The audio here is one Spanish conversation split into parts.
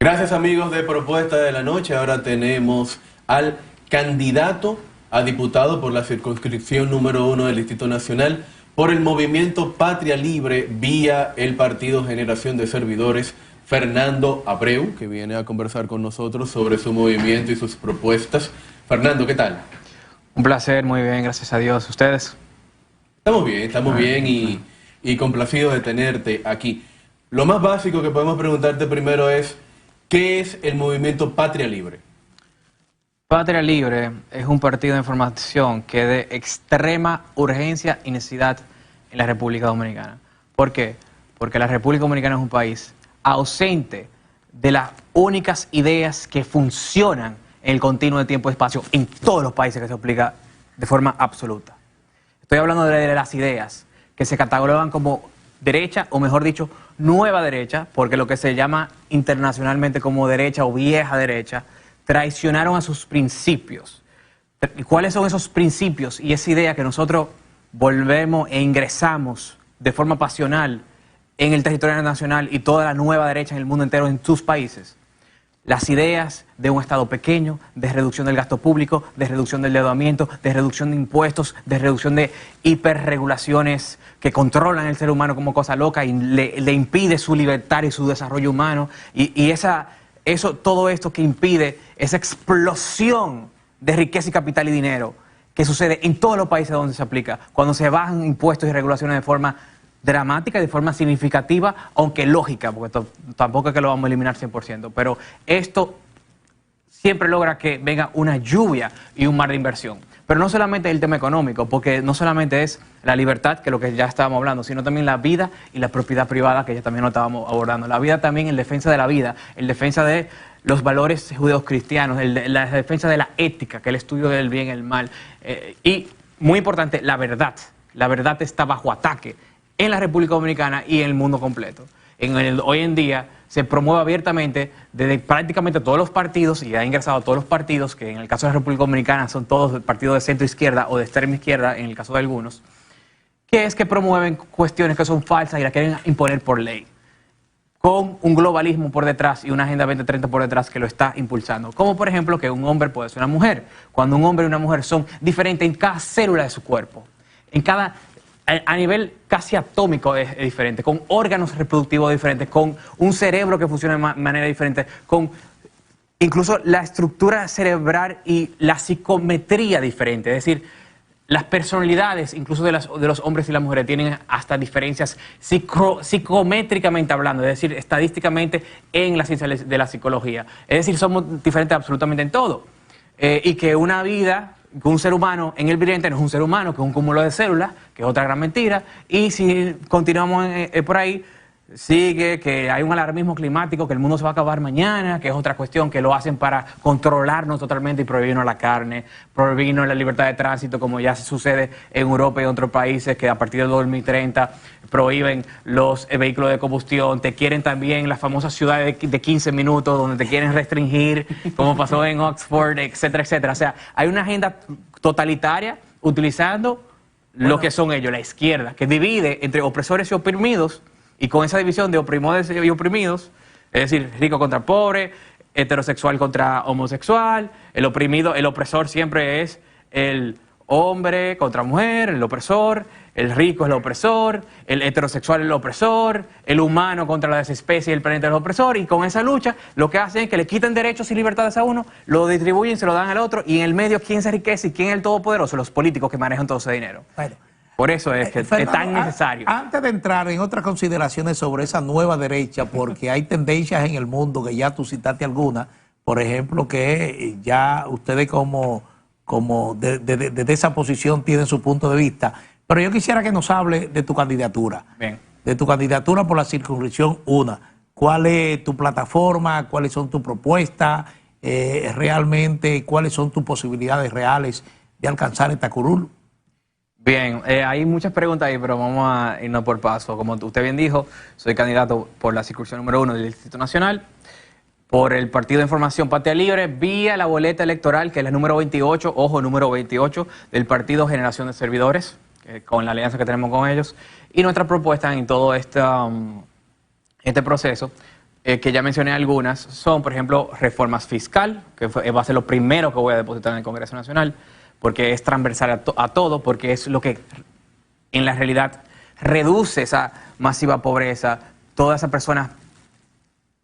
Gracias, amigos de Propuesta de la Noche. Ahora tenemos al candidato a diputado por la circunscripción número 1 del Distrito Nacional por el movimiento Patria Libre vía el Partido Generación de Servidores, Fernando Abreu, que viene a conversar con nosotros sobre su movimiento y sus propuestas. Fernando, ¿qué tal? Un placer, muy bien, gracias a Dios. ¿Ustedes? Estamos bien y complacidos de tenerte aquí. Lo más básico que podemos preguntarte primero es, ¿qué es el movimiento Patria Libre? Patria Libre es un partido de información que es de extrema urgencia y necesidad en la República Dominicana. ¿Por qué? Porque la República Dominicana es un país ausente de las únicas ideas que funcionan en el continuo de tiempo y espacio en todos los países que se aplica de forma absoluta. Estoy hablando de las ideas que se catalogan como derecha, o mejor dicho, nueva derecha, porque lo que se llama internacionalmente como derecha o vieja derecha, traicionaron a sus principios. ¿Cuáles son esos principios y esa idea que nosotros volvemos e ingresamos de forma pasional en el territorio nacional y toda la nueva derecha en el mundo entero, en sus países? Las ideas de un Estado pequeño, de reducción del gasto público, de reducción del endeudamiento, de reducción de impuestos, de reducción de hiperregulaciones que controlan el ser humano como cosa loca y le impide su libertad y su desarrollo humano. Todo esto que impide esa explosión de riqueza y capital y dinero que sucede en todos los países donde se aplica, cuando se bajan impuestos y regulaciones de forma dramática, de forma significativa, aunque lógica, porque tampoco es que lo vamos a eliminar 100%, pero esto siempre logra que venga una lluvia y un mar de inversión. Pero no solamente el tema económico, porque no solamente es la libertad, que es lo que ya estábamos hablando, sino también la vida y la propiedad privada, que ya también lo estábamos abordando. La vida también en defensa de la vida, en defensa de los valores judeocristianos, la defensa de la ética, que es el estudio del bien y el mal. Y, muy importante, la verdad. La verdad está bajo ataque en la República Dominicana y en el mundo completo. Hoy en día se promueve abiertamente desde prácticamente todos los partidos, y ha ingresado a todos los partidos, que en el caso de la República Dominicana son todos partidos de centro izquierda o de extrema izquierda, en el caso de algunos, que promueven cuestiones que son falsas y las quieren imponer por ley, con un globalismo por detrás y una agenda 2030 por detrás que lo está impulsando. Como por ejemplo que un hombre puede ser una mujer, cuando un hombre y una mujer son diferentes en cada célula de su cuerpo, a nivel casi atómico es diferente, con órganos reproductivos diferentes, con un cerebro que funciona de manera diferente, con incluso la estructura cerebral y la psicometría diferente. Es decir, las personalidades, incluso de los hombres y las mujeres, tienen hasta diferencias psicométricamente hablando, es decir, estadísticamente en la ciencia de la psicología. Es decir, somos diferentes absolutamente en todo. Y que una vida, que un ser humano en el vientre no es un ser humano, que es un cúmulo de células, que es otra gran mentira. Y si continuamos por ahí, sigue que hay un alarmismo climático, que el mundo se va a acabar mañana, que es otra cuestión, que lo hacen para controlarnos totalmente y prohibirnos la carne, prohibirnos la libertad de tránsito, como ya sucede en Europa y en otros países, que a partir del 2030 prohíben los vehículos de combustión. Te quieren también las famosas ciudades de 15 minutos, donde te quieren restringir, como pasó en Oxford, etcétera, etcétera. O sea, hay una agenda totalitaria utilizando lo que son ellos, la izquierda, que divide entre opresores y oprimidos. Y con esa división de oprimores y oprimidos, es decir, rico contra pobre, heterosexual contra homosexual, el opresor siempre es el hombre contra mujer, el opresor, el rico es el opresor, el heterosexual es el opresor, el humano contra las especies y el planeta es el opresor, y con esa lucha lo que hacen es que le quitan derechos y libertades a uno, lo distribuyen, se lo dan al otro, y en el medio, ¿quién se enriquece y quién es el todopoderoso? Los políticos que manejan todo ese dinero. Bueno. Por eso es que Fernando, es tan necesario. Antes de entrar en otras consideraciones sobre esa nueva derecha, porque hay tendencias en el mundo que ya tú citaste algunas, por ejemplo, que ya ustedes como desde esa posición tienen su punto de vista, pero yo quisiera que nos hable de tu candidatura. Bien. De tu candidatura por la circunscripción 1. ¿Cuál es tu plataforma? ¿Cuáles son tus propuestas? Realmente, ¿cuáles son tus posibilidades reales de alcanzar esta curul? Bien, hay muchas preguntas ahí, pero vamos a irnos por paso. Como usted bien dijo, soy candidato por la circunscripción número 1 del Distrito Nacional, por el Partido de Información Patria Libre, vía la boleta electoral, que es la número 28, ojo, número 28, del Partido Generación de Servidores, con la alianza que tenemos con ellos. Y nuestra propuesta en todo este proceso que ya mencioné algunas, son, por ejemplo, reformas fiscal, que va a ser lo primero que voy a depositar en el Congreso Nacional, porque es transversal a todo, porque es lo que en la realidad reduce esa masiva pobreza, todas esas personas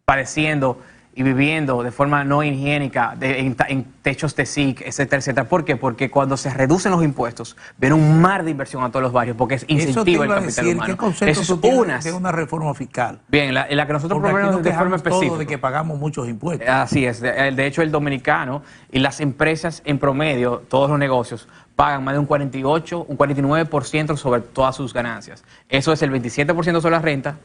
padeciendo y viviendo de forma no higiénica, en techos de SIC, etcétera, etcétera. ¿Por qué? Porque cuando se reducen los impuestos, viene un mar de inversión a todos los barrios, porque es incentivo el capital humano. ¿Qué concepto Eso tú tienes de una reforma fiscal? Bien, la que nosotros proponemos de forma específica. Todo de que pagamos muchos impuestos. Así es. De hecho, el dominicano y las empresas en promedio, todos los negocios, pagan más de un 48, un 49% sobre todas sus ganancias. Eso es el 27% sobre la renta,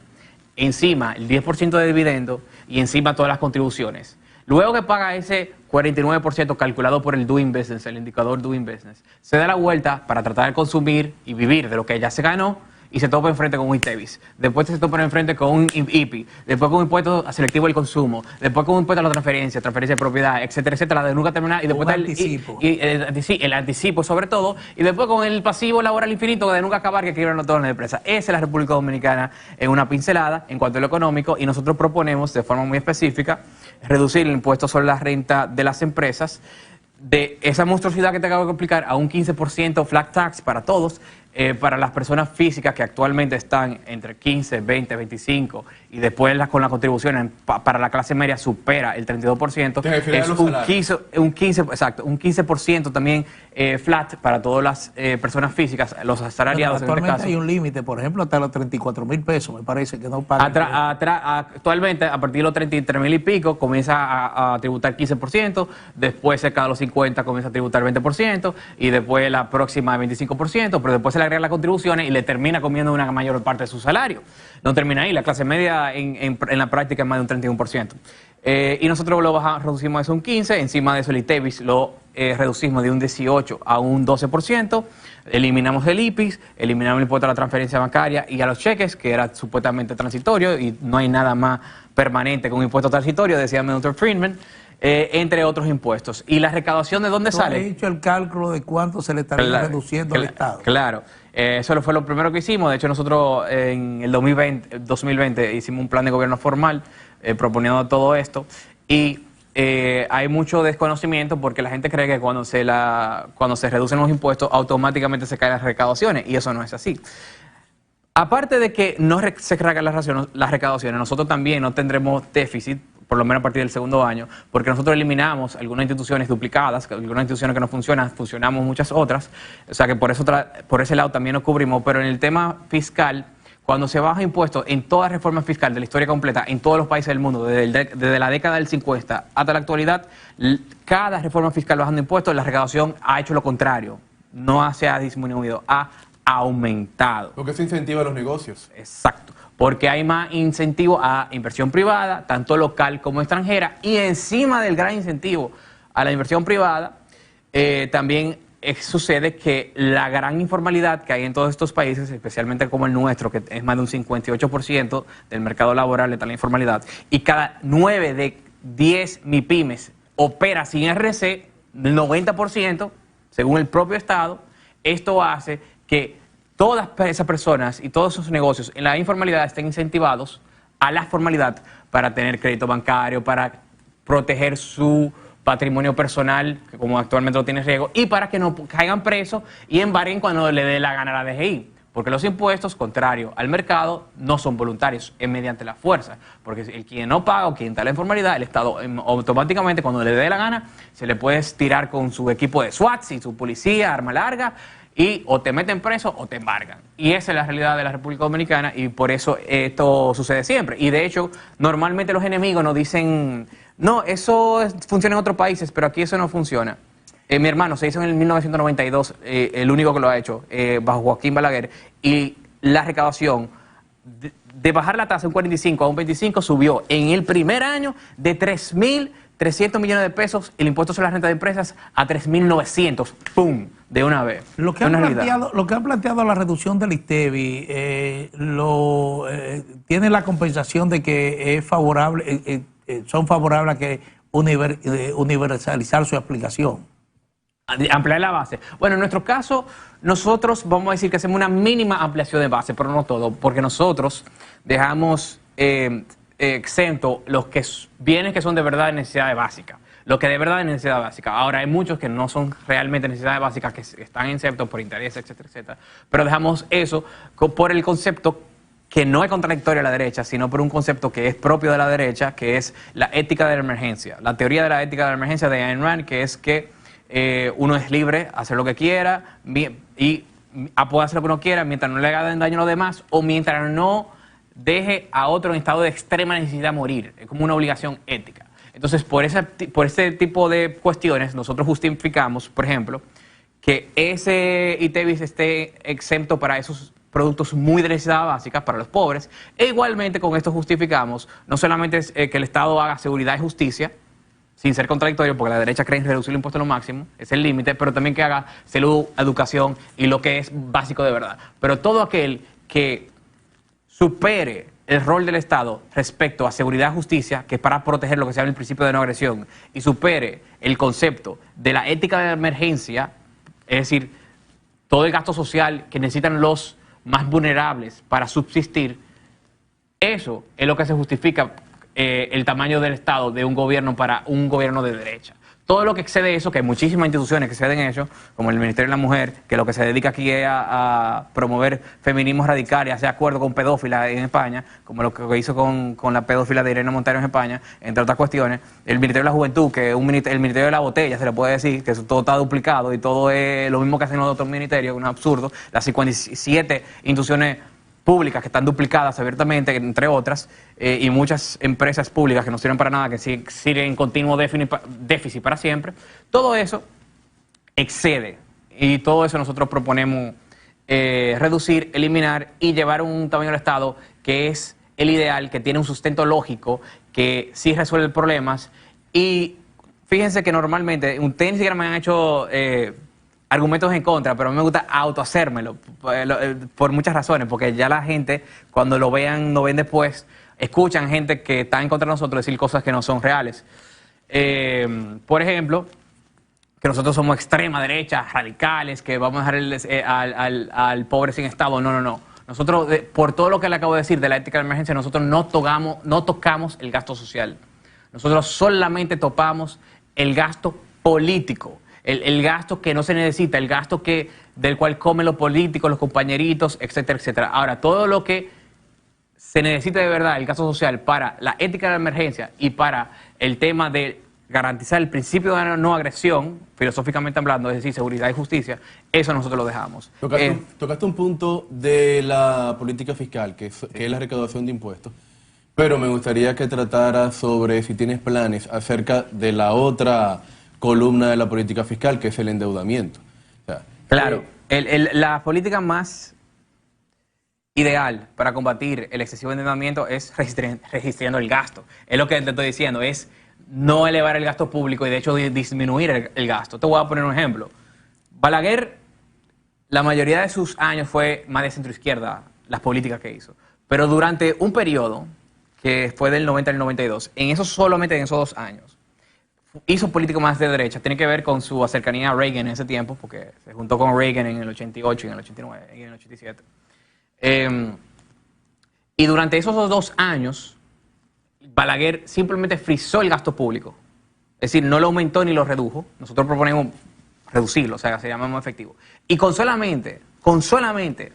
encima el 10% de dividendo y encima todas las contribuciones. Luego que paga ese 49% calculado por el Doing Business, el indicador Doing Business, se da la vuelta para tratar de consumir y vivir de lo que ya se ganó y se topa enfrente con un ITEVIS. Después se topa enfrente con un IPI, después con un impuesto selectivo del consumo, después con un impuesto a la transferencia de propiedad, etcétera, etcétera, de nunca terminar, y después el anticipo sobre todo, y después con el pasivo laboral infinito de nunca acabar que quiebran todas las empresas. Esa es la República Dominicana en una pincelada en cuanto a lo económico, y nosotros proponemos de forma muy específica reducir el impuesto sobre la renta de las empresas de esa monstruosidad que te acabo de explicar a un 15% flat tax para todos, para las personas físicas que actualmente están entre 15, 20, 25 y después con las contribuciones para la clase media supera el 32%. Es un 15% también flat para todas las personas físicas, los asalariados. Bueno, actualmente hay un límite, por ejemplo, hasta los 34,000 pesos, me parece que no pagan. Actualmente, a partir de los 33,000 y pico, comienza a tributar 15%, después cerca de los 50 comienza a tributar 20%, y después la próxima 25%, pero después se le agrega las contribuciones y le termina comiendo una mayor parte de su salario. No termina ahí, la clase media en la práctica es más de un 31%. Y nosotros lo reducimos eso a un 15%, encima de eso el ITEVIS lo reducimos de un 18% a un 12%, eliminamos el IPIS, eliminamos el impuesto a la transferencia bancaria y a los cheques, que era supuestamente transitorio, y no hay nada más permanente que un impuesto transitorio, decía Milton Friedman, entre otros impuestos. ¿Y la recaudación de dónde sale? ¿Has hecho el cálculo de cuánto se le estaría reduciendo al Estado? Claro. Eso fue lo primero que hicimos. De hecho, nosotros en el 2020 hicimos un plan de gobierno formal proponiendo todo esto, y hay mucho desconocimiento porque la gente cree que cuando se reducen los impuestos automáticamente se caen las recaudaciones, y eso no es así. Aparte de que no se cargan las recaudaciones, nosotros también no tendremos déficit, por lo menos a partir del segundo año, porque nosotros eliminamos algunas instituciones duplicadas, algunas instituciones que no funcionan, funcionamos muchas otras, o sea que por ese lado también nos cubrimos, pero en el tema fiscal, cuando se baja impuestos en toda reforma fiscal de la historia completa, en todos los países del mundo, desde la década del 50 hasta la actualidad, cada reforma fiscal bajando impuestos, la recaudación ha hecho lo contrario, no se ha disminuido, ha aumentado. Porque se incentiva a los negocios. Exacto, porque hay más incentivo a inversión privada, tanto local como extranjera, y encima del gran incentivo a la inversión privada, también sucede que la gran informalidad que hay en todos estos países, especialmente como el nuestro, que es más de un 58% del mercado laboral está en la informalidad, y cada 9 de 10 MIPYMES opera sin RC, el 90%, según el propio Estado. Esto hace que todas esas personas y todos esos negocios en la informalidad estén incentivados a la formalidad para tener crédito bancario, para proteger su patrimonio personal, que como actualmente lo tiene riesgo, y para que no caigan presos y embarguen cuando le dé la gana a la DGI. Porque los impuestos, contrario al mercado, no son voluntarios, es mediante la fuerza. Porque el quien no paga o quien está en la informalidad, el Estado automáticamente, cuando le dé la gana, se le puede tirar con su equipo de SWAT y su policía, arma larga, y o te meten preso o te embargan. Y esa es la realidad de la República Dominicana, y por eso esto sucede siempre. Y de hecho, normalmente los enemigos nos dicen, no, eso funciona en otros países, pero aquí eso no funciona. Mi hermano se hizo en el 1992, el único que lo ha hecho, bajo Joaquín Balaguer, y la recaudación de bajar la tasa de un 45 a un 25 subió en el primer año de 3.300 millones de pesos el impuesto sobre la renta de empresas a 3.900, ¡pum!, de una vez. Lo que han planteado la reducción del ITEVI tiene la compensación de que es favorable, son favorables a que universalizar su aplicación. Ampliar la base. Bueno, en nuestro caso, nosotros vamos a decir que hacemos una mínima ampliación de base, pero no todo, porque nosotros dejamos exento los bienes que son de verdad de necesidades básicas. Lo que de verdad es necesidad básica. Ahora hay muchos que no son realmente necesidades básicas, que están exentos por interés, etcétera, etcétera. Pero dejamos eso por el concepto que no es contradictorio a la derecha, sino por un concepto que es propio de la derecha, que es la ética de la emergencia. La teoría de la ética de la emergencia de Ayn Rand, que es que uno es libre a hacer lo que quiera y puede hacer lo que uno quiera mientras no le haga daño a los demás o mientras no deje a otro en estado de extrema necesidad morir. Es como una obligación ética. Entonces, por ese tipo de cuestiones, nosotros justificamos, por ejemplo, que ese ITEVIS esté exento para esos productos muy de necesidad básica para los pobres. E igualmente con esto justificamos no solamente que el Estado haga seguridad y justicia, sin ser contradictorio, porque la derecha cree en reducir el impuesto a lo máximo, es el límite, pero también que haga salud, educación y lo que es básico de verdad. Pero todo aquel que supere el rol del Estado respecto a seguridad y justicia, que es para proteger lo que se llama el principio de no agresión, y supere el concepto de la ética de la emergencia, es decir, todo el gasto social que necesitan los más vulnerables para subsistir, eso es lo que se justifica el tamaño del Estado de un gobierno para un gobierno de derecha. Todo lo que excede eso, que hay muchísimas instituciones que exceden eso, como el Ministerio de la Mujer, que lo que se dedica aquí es a promover feminismos radicales, hacer acuerdo con pedófilas en España, como lo que hizo con la pedófila de Irene Montero en España, entre otras cuestiones. El Ministerio de la Juventud, que es el Ministerio de la Botella, se le puede decir, que eso todo está duplicado y todo es lo mismo que hacen los otros ministerios, un absurdo. Las 57 instituciones públicas que están duplicadas abiertamente, entre otras, y muchas empresas públicas que no sirven para nada, que siguen en continuo déficit para siempre. Todo eso excede y todo eso nosotros proponemos reducir, eliminar y llevar un tamaño del Estado que es el ideal, que tiene un sustento lógico, que sí resuelve problemas. Y fíjense que normalmente, ustedes ni siquiera me han hecho argumentos en contra, pero a mí me gusta autohacérmelo por muchas razones, porque ya la gente, cuando lo vean después, escuchan gente que está en contra de nosotros decir cosas que no son reales. Por ejemplo, que nosotros somos extrema derecha, radicales, que vamos a dejar al pobre sin Estado. No, no, no. Nosotros, por todo lo que le acabo de decir de la ética de la emergencia, nosotros no tocamos el gasto social. Nosotros solamente topamos el gasto político. El gasto que no se necesita, el gasto del cual comen los políticos, los compañeritos, etcétera, etcétera. Ahora, todo lo que se necesita de verdad, el gasto social, para la ética de la emergencia y para el tema de garantizar el principio de no agresión, filosóficamente hablando, es decir, seguridad y justicia, eso nosotros lo dejamos. Tocaste un punto de la política fiscal, que es la recaudación de impuestos, pero me gustaría que tratara sobre si tienes planes acerca de la otra columna de la política fiscal, que es el endeudamiento. O sea, claro, la política más ideal para combatir el excesivo endeudamiento es registrando el gasto. Es lo que te estoy diciendo, es no elevar el gasto público y de hecho disminuir el gasto. Te voy a poner un ejemplo. Balaguer, la mayoría de sus años fue más de centroizquierda, las políticas que hizo. Pero durante un periodo, que fue del 90 al 92, solamente en esos 2 años, hizo político más de derecha. Tiene que ver con su cercanía a Reagan en ese tiempo, porque se juntó con Reagan en el 88, en el 89 y en el 87. Y durante esos 2 años, Balaguer simplemente frizó el gasto público. Es decir, no lo aumentó ni lo redujo. Nosotros proponemos reducirlo, o sea, se llama más efectivo. Y con solamente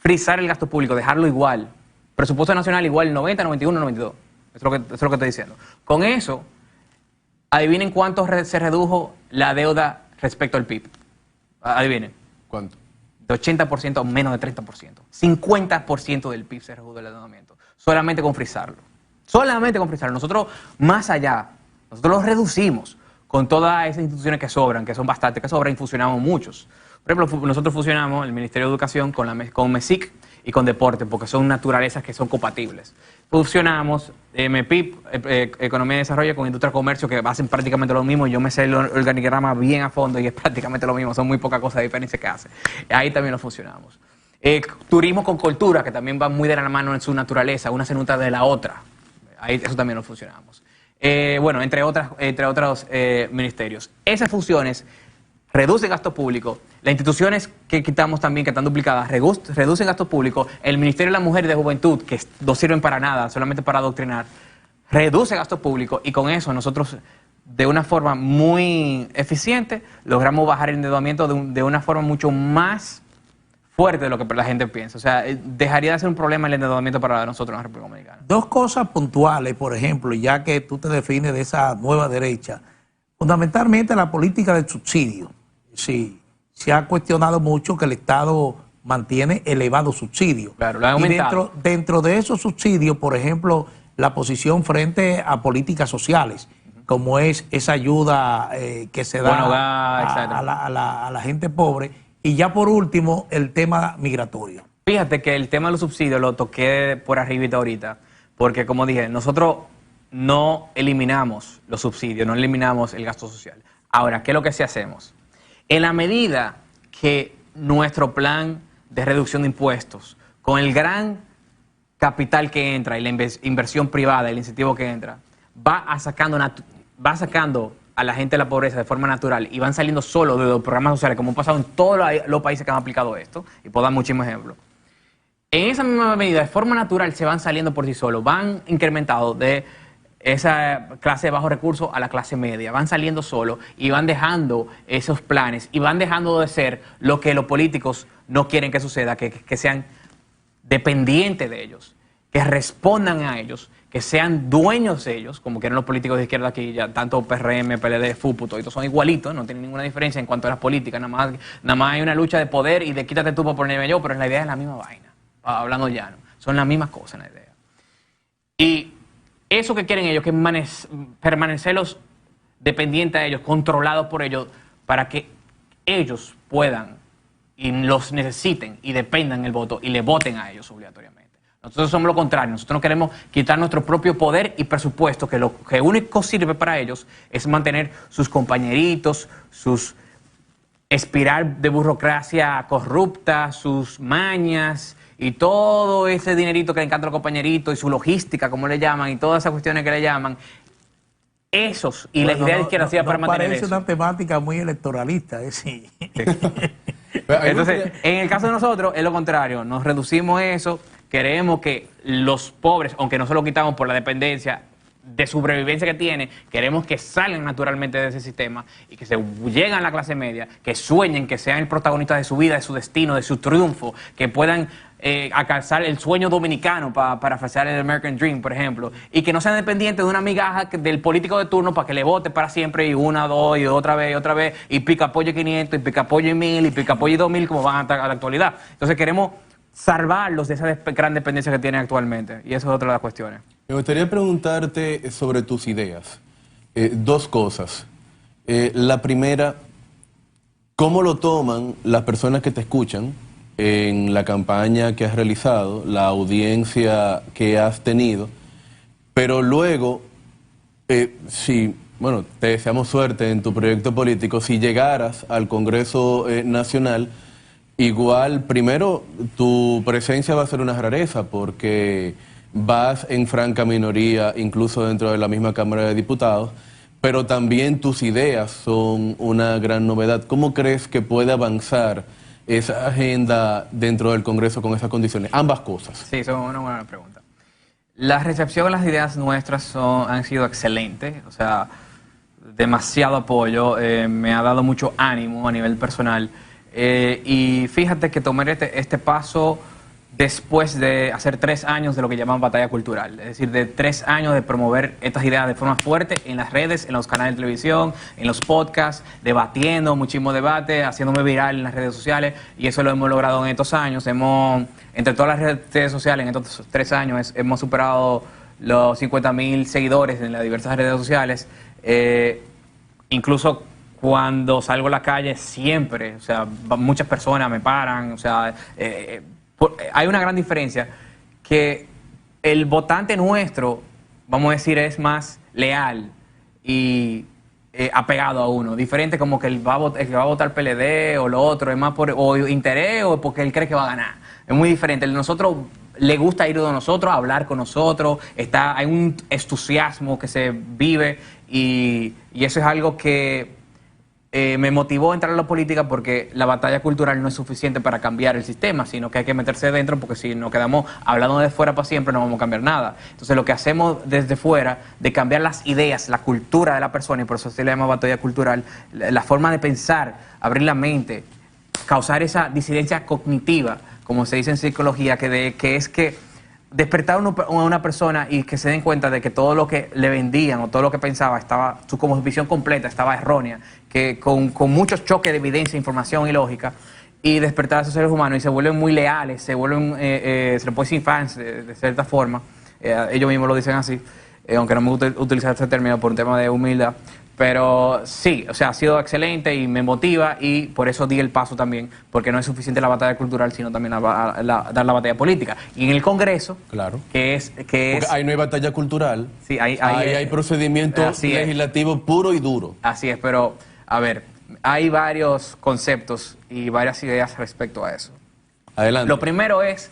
frizar el gasto público, dejarlo igual, presupuesto nacional igual 90, 91, 92. Eso es lo que estoy diciendo. Con eso, adivinen cuánto se redujo la deuda respecto al PIB. Adivinen. ¿Cuánto? De 80% a menos de 30%. 50% del PIB se redujo el endeudamiento. Solamente con frizarlo. Solamente con frizarlo. Nosotros, más allá, nosotros lo reducimos con todas esas instituciones que sobran, que son bastantes, que sobran, y fusionamos muchos. Por ejemplo, nosotros fusionamos el Ministerio de Educación con MESIC y con Deporte, porque son naturalezas que son compatibles. Fusionamos MEPIP, Economía y Desarrollo, con Industria y Comercio, que hacen prácticamente lo mismo. Yo me sé el organigrama bien a fondo y es prácticamente lo mismo. Son muy pocas cosas de diferencia que hace. Ahí también lo fusionamos. Turismo con cultura, que también va muy de la mano en su naturaleza. Una se nutre de la otra. Ahí eso también lo fusionamos. Bueno, entre otros ministerios. Esas fusiones reducen gasto público. Las instituciones que quitamos también, que están duplicadas, reducen gasto público. El Ministerio de la Mujer y de Juventud, que no sirven para nada, solamente para adoctrinar, reduce gasto público. Y con eso nosotros, de una forma muy eficiente, logramos bajar el endeudamiento de una forma mucho más fuerte de lo que la gente piensa. O sea, dejaría de ser un problema el endeudamiento para nosotros en la República Dominicana. Dos cosas puntuales, por ejemplo, ya que tú te defines de esa nueva derecha. Fundamentalmente la política del subsidio. Sí, se ha cuestionado mucho que el Estado mantiene elevados subsidios. Claro, lo ha y aumentado. dentro de esos subsidios, por ejemplo, la posición frente a políticas sociales, como es esa ayuda que se da Buen hogar, etcétera. a la gente pobre. Y ya por último, el tema migratorio. Fíjate que el tema de los subsidios lo toqué por arribita ahorita, porque como dije, nosotros no eliminamos los subsidios, no eliminamos el gasto social. Ahora, ¿qué es lo que sí hacemos? En la medida que nuestro plan de reducción de impuestos, con el gran capital que entra y la inversión privada, el incentivo que entra, va sacando a la gente de la pobreza de forma natural y van saliendo solo de los programas sociales, como ha pasado en todos los países que han aplicado esto, y puedo dar muchísimos ejemplos. En esa misma medida, de forma natural, se van saliendo por sí solos, van incrementando de esa clase de bajos recursos a la clase media, van saliendo solos y van dejando esos planes y van dejando de ser lo que los políticos no quieren que suceda, que sean dependientes de ellos, que respondan a ellos, que sean dueños de ellos, como quieren los políticos de izquierda aquí, ya tanto PRM, PLD, FUPU, todos son igualitos, no tienen ninguna diferencia en cuanto a las políticas, nada más hay una lucha de poder y de quítate tú para ponerme yo, pero la idea es la misma vaina, hablando llano, son las mismas cosas en la idea. Y eso que quieren ellos, que es permanecerlos dependientes a ellos, controlados por ellos, para que ellos puedan y los necesiten y dependan el voto y le voten a ellos obligatoriamente. Nosotros somos lo contrario, nosotros no queremos quitar nuestro propio poder y presupuesto, que lo que único sirve para ellos es mantener sus compañeritos, sus espiral de burocracia corrupta, sus mañas y todo ese dinerito que le encanta a los compañeritos y su logística, como le llaman, y todas esas cuestiones que le llaman. Esos y la idea de izquierda hacía para mantener parece eso. una temática muy electoralista, sí. Entonces, en el caso de nosotros, es lo contrario, nos reducimos eso, queremos que los pobres, aunque no se lo quitamos por la dependencia de sobrevivencia que tiene, queremos que salgan naturalmente de ese sistema y que se lleguen a la clase media, que sueñen, que sean el protagonista de su vida, de su destino, de su triunfo, que puedan alcanzar el sueño dominicano, para parafrasear el American Dream, por ejemplo, y que no sean dependientes de una migaja del político de turno para que le vote para siempre y una, dos, y otra vez, y pica apoyo 500, y pica apoyo 1000, y pica apoyo 2000, como van a la actualidad. Entonces queremos salvarlos de esa gran dependencia que tienen actualmente, y eso es otra de las cuestiones. Me gustaría preguntarte sobre tus ideas. Dos cosas. La primera, ¿cómo lo toman las personas que te escuchan en la campaña que has realizado, la audiencia que has tenido? Pero luego, bueno, te deseamos suerte en tu proyecto político. Si llegaras al Congreso Nacional, igual, primero, tu presencia va a ser una rareza porque vas en franca minoría, incluso dentro de la misma Cámara de Diputados, pero también tus ideas son una gran novedad. ¿Cómo crees que puede avanzar esa agenda dentro del Congreso con esas condiciones? Ambas cosas. Sí, eso es una buena pregunta. La recepción de las ideas nuestras han sido excelentes, o sea, demasiado apoyo, me ha dado mucho ánimo a nivel personal. Y fíjate que tomé este paso después de hacer 3 años de lo que llaman batalla cultural, es decir, de 3 años de promover estas ideas de forma fuerte en las redes, en los canales de televisión, en los podcasts, debatiendo, muchísimo debate, haciéndome viral en las redes sociales, y eso lo hemos logrado en estos años. Entre todas las redes sociales, en estos 3 años, hemos superado los 50.000 seguidores en las diversas redes sociales. Incluso cuando salgo a la calle, siempre, o sea, muchas personas me paran, o sea, hay una gran diferencia, que el votante nuestro, vamos a decir, es más leal y apegado a uno, diferente como que el que va a votar PLD o lo otro, es más por interés o porque él cree que va a ganar. Es muy diferente. Nosotros le gusta ir de nosotros, a hablar con nosotros, hay un entusiasmo que se vive y eso es algo que me motivó a entrar a la política porque la batalla cultural no es suficiente para cambiar el sistema, sino que hay que meterse dentro, porque si nos quedamos hablando de fuera para siempre no vamos a cambiar nada. Entonces lo que hacemos desde fuera, de cambiar las ideas, la cultura de la persona, y por eso se le llama batalla cultural, la forma de pensar, abrir la mente, causar esa disidencia cognitiva, como se dice en psicología, que es que despertar a una persona y que se den cuenta de que todo lo que le vendían o todo lo que pensaba estaba, su como visión completa estaba errónea, que con muchos choques de evidencia, información y lógica, y despertar a esos seres humanos y se vuelven muy leales, se vuelven, se les puede decir fans de cierta forma, ellos mismos lo dicen así, aunque no me gusta utilizar este término por un tema de humildad. Pero sí, o sea, ha sido excelente y me motiva, y por eso di el paso también, porque no es suficiente la batalla cultural, sino también dar la batalla política. Y en el Congreso, claro, porque ahí no hay batalla cultural, sí, ahí hay procedimiento legislativo puro y duro. Así es, pero a ver, hay varios conceptos y varias ideas respecto a eso. Adelante. Lo primero es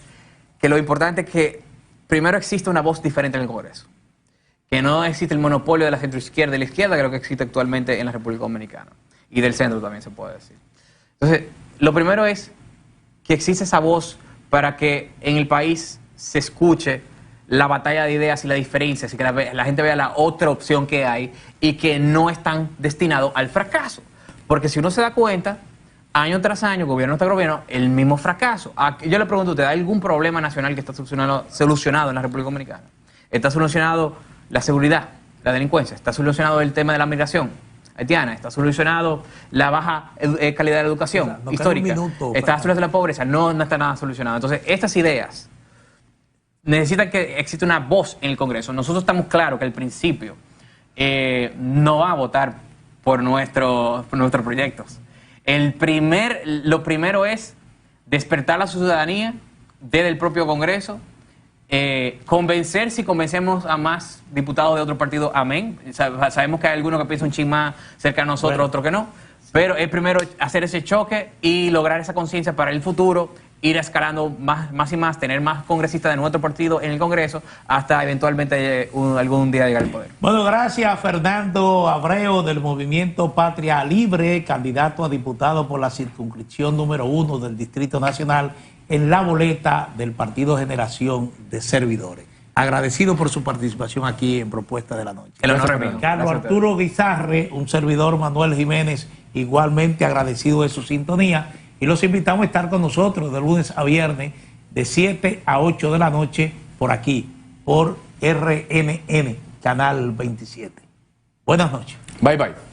que lo importante es que primero existe una voz diferente en el Congreso. Que no existe el monopolio de la centroizquierda y la izquierda, que es lo que existe actualmente en la República Dominicana. Y del centro también se puede decir. Entonces, lo primero es que existe esa voz para que en el país se escuche la batalla de ideas y la diferencia, así que la gente vea la otra opción que hay y que no están destinados al fracaso. Porque si uno se da cuenta, año tras año, gobierno tras gobierno, el mismo fracaso. Yo le pregunto a usted, ¿hay algún problema nacional que está solucionado en la República Dominicana? ¿Está solucionado la seguridad, la delincuencia? ¿Está solucionado el tema de la migración haitiana? ¿Está solucionado la baja calidad de la educación histórica? ¿Está solucionado la pobreza? No está nada solucionado. Entonces, estas ideas necesitan que exista una voz en el Congreso. Nosotros estamos claros que al principio no va a votar por nuestros proyectos. Lo primero es despertar a la ciudadanía desde el propio Congreso, convencer, si convencemos a más diputados de otro partido, amén. Sabemos que hay algunos que piensan un chin más cerca a nosotros, bueno, otros que no. Pero es primero hacer ese choque y lograr esa conciencia para el futuro, ir escalando más y más, tener más congresistas de nuestro partido en el Congreso, hasta eventualmente algún día llegar al poder. Bueno, gracias Fernando Abreu del Movimiento Patria Libre, candidato a diputado por la circunscripción número 1 del Distrito Nacional, en la boleta del Partido Generación de Servidores. Agradecido por su participación aquí en Propuesta de la Noche. El honor es mío. Carlos Arturo Guizarre, un servidor, Manuel Jiménez, igualmente agradecido de su sintonía, y los invitamos a estar con nosotros de lunes a viernes de 7 a 8 de la noche por aquí, por RNN, Canal 27. Buenas noches. Bye, bye.